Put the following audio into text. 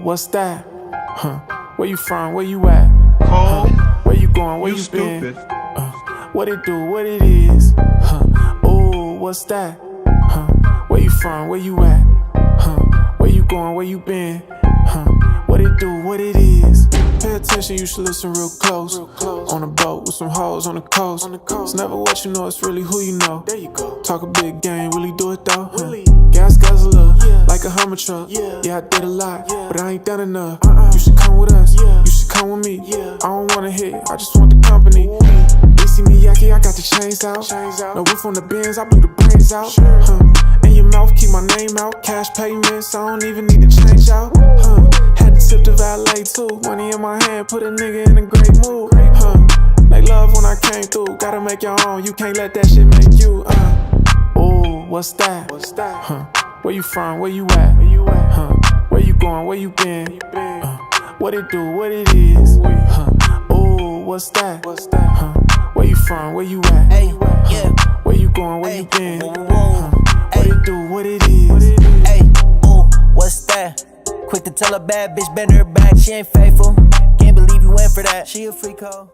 what's that? Where you from? Where you at? Where you going? Where you been? What it do? What it is? Ooh, what's that? Where you from? Where you at? Where you going? Where you been? What it do? What it is? Pay attention, you should listen real close. On a boat with some hoes on the coast. It's never what you know, it's really who you know. There you go. Talk a big game, really do it though. Gas guzzler, like a Hummer truck. Yeah, I did a lot, but I ain't done enough. You should come with us, you should come with me. I don't wanna hit, I just want the company. You see me yaki, I got the chains out. No roof on the Benz, I blew the brains out. In your mouth, keep my name out. Cash payments, I don't even need to change out. Had to tip the valet too. Money in my hand, put a nigga in a great mood. They love when I came through. Gotta make your own, you can't let that shit make you. Ooh, what's that? Where you from? Where you at? Where you going? Where you been? What it do? What it is? Ooh, what's that? Where you from? Where you at? Hey, yeah. Where you going? Where you been? What it do? What it is? Hey, ooh, what's that? Quick to tell a bad bitch bend her back, she ain't faithful. Can't believe you went for that. She a freak hoe.